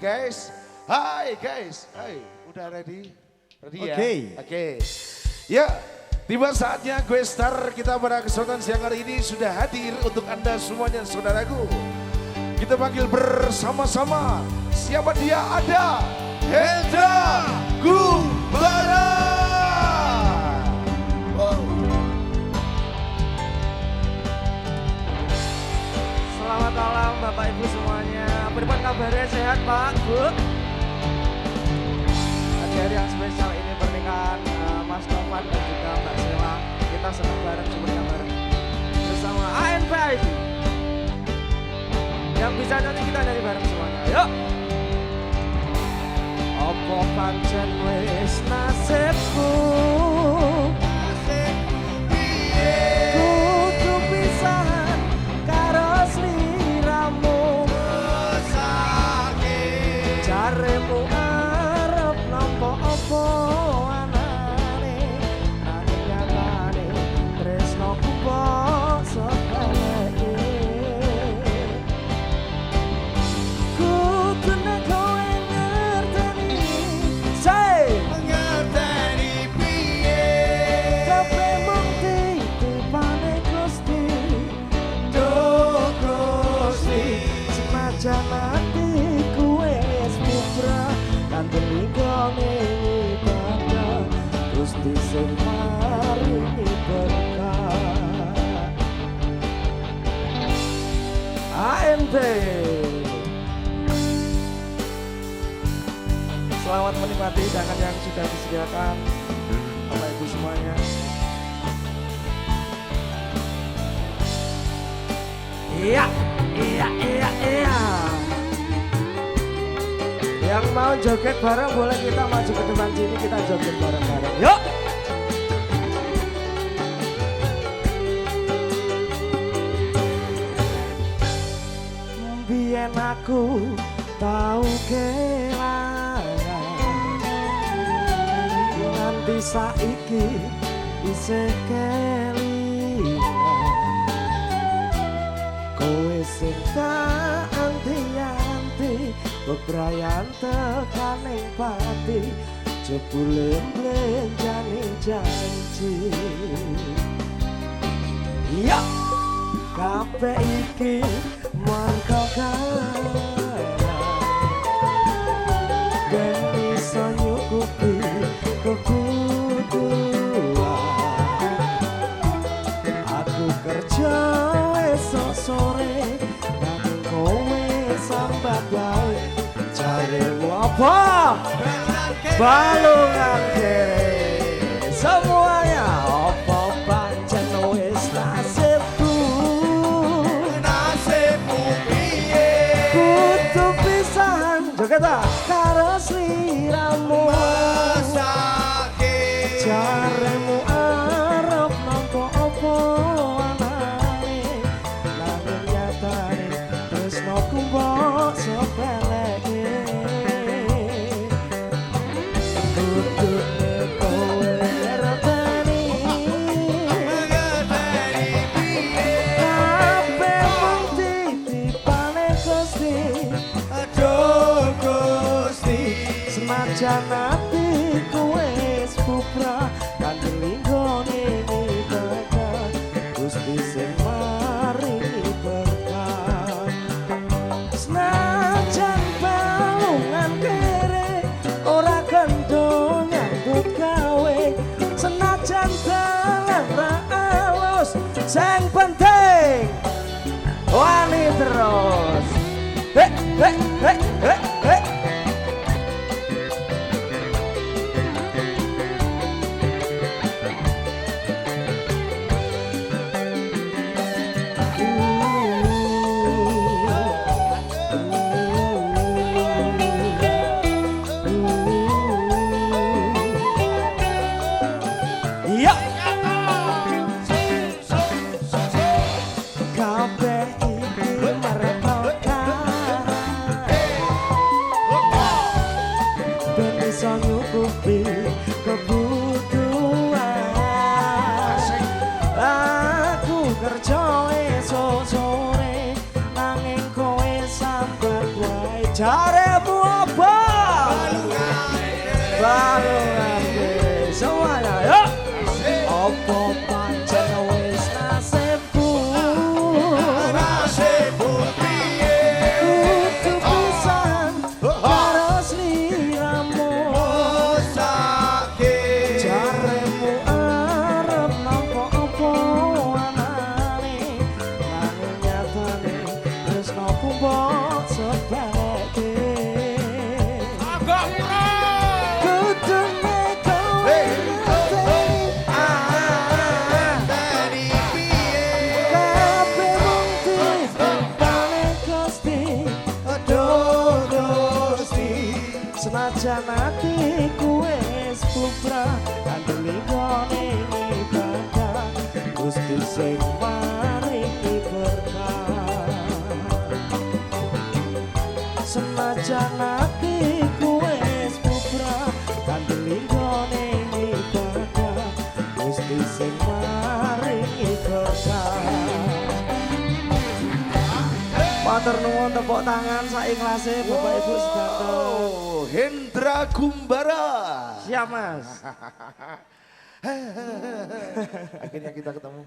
guys. Hai guys. Hai, udah ready? Ready ya? Oke. Ya, tiba saatnya gue Star kita pada kesempatan siang hari ini sudah hadir untuk Anda semuanya saudaraku. Kita panggil bersama-sama. Siapa dia? Ada Hendra Gumbara. Selamat malam Bapak Ibu semuanya. Bagaimana kabarnya, sehat Pak, Bu? Di hari yang spesial ini pernikahan Mas Tovan dan juga Mbak Sela. Kita senang bareng semuanya bareng bersama ANPID. Yang bisa nanti kita nyanyi bareng semuanya. Yuk. Opo pancen wis nasibku, kudu pisahan karo sliramu, jaremu arep nampa apa anane, nanging nyatane tresnoku kok sepeleke. Kudune kowe ngerteni, ngerteni piye, kabeh mung titipane Gusti, duh Gusti, senajan atiku wis bubrah kanthi nggone ibadah, Gusti sing maringi berkah. ANT. Selamat menikmati hidangan yang sudah disediakan Bapak Ibu semuanya. Iya. Yang mau joget bareng boleh kita maju ke depan sini, kita joget bareng-bareng. Yuk. Biyen aku tau kelangan, nganti saiki isih kelingan. Kowe sing tak anti-anti, bebrayan tekaning pati, jebule mlenjani janji. Ya, kabeh iki mangko kae, ben iso nyukupi kebutuhan. Aku kerja esok sore, nanging kowe sambat wae. Jaremu apa? Balungan kere. Semuanya apa pancen wis nasibku, nasibmu piye, kudu pisahan joget karo sliramu, jaremu arep nampa apa anane, nanging nyatane tresnoku mbok sepeleke. Kudune kowe ngerteni, kabeh mung titipane Gusti, aduh Gusti, senajan atiku wis bubrah kanthi linggone ibadah, Gusti sing maringi berkah. Senajan balungan kere ora kendo nyambut gawe, senajan dalan ra alus, sing penting wani terus. Hek. Iya. Kabeh iki merepotkan, ben iso nyukupi kebutuhan. Aku kerja esok sore, nanging kowe sambat wae. Jaremu Balungan semuanya yuk. Apa pancen wis nasibku, nasibku piye kudu pisan karo sliramu. sakit Jaremu arep nampa apa anane, nanging nyatane tresnoku mbok sebake. Kudune kowe dari piye kabeh mung titipane Gusti. aduh Gusti Senajan atiku wis bubrah kandeli gone ibadah, Gusti sing maringi berkah. Senajan atiku wis bubrah kandeli gone ibadah, Gusti sing maringi berkah. Matur nuwun tepuk tangan saikhlase Bapak Ibu sedanten. Oh, Hendra Gumbara. Siap Mas. Akhirnya kita ketemu.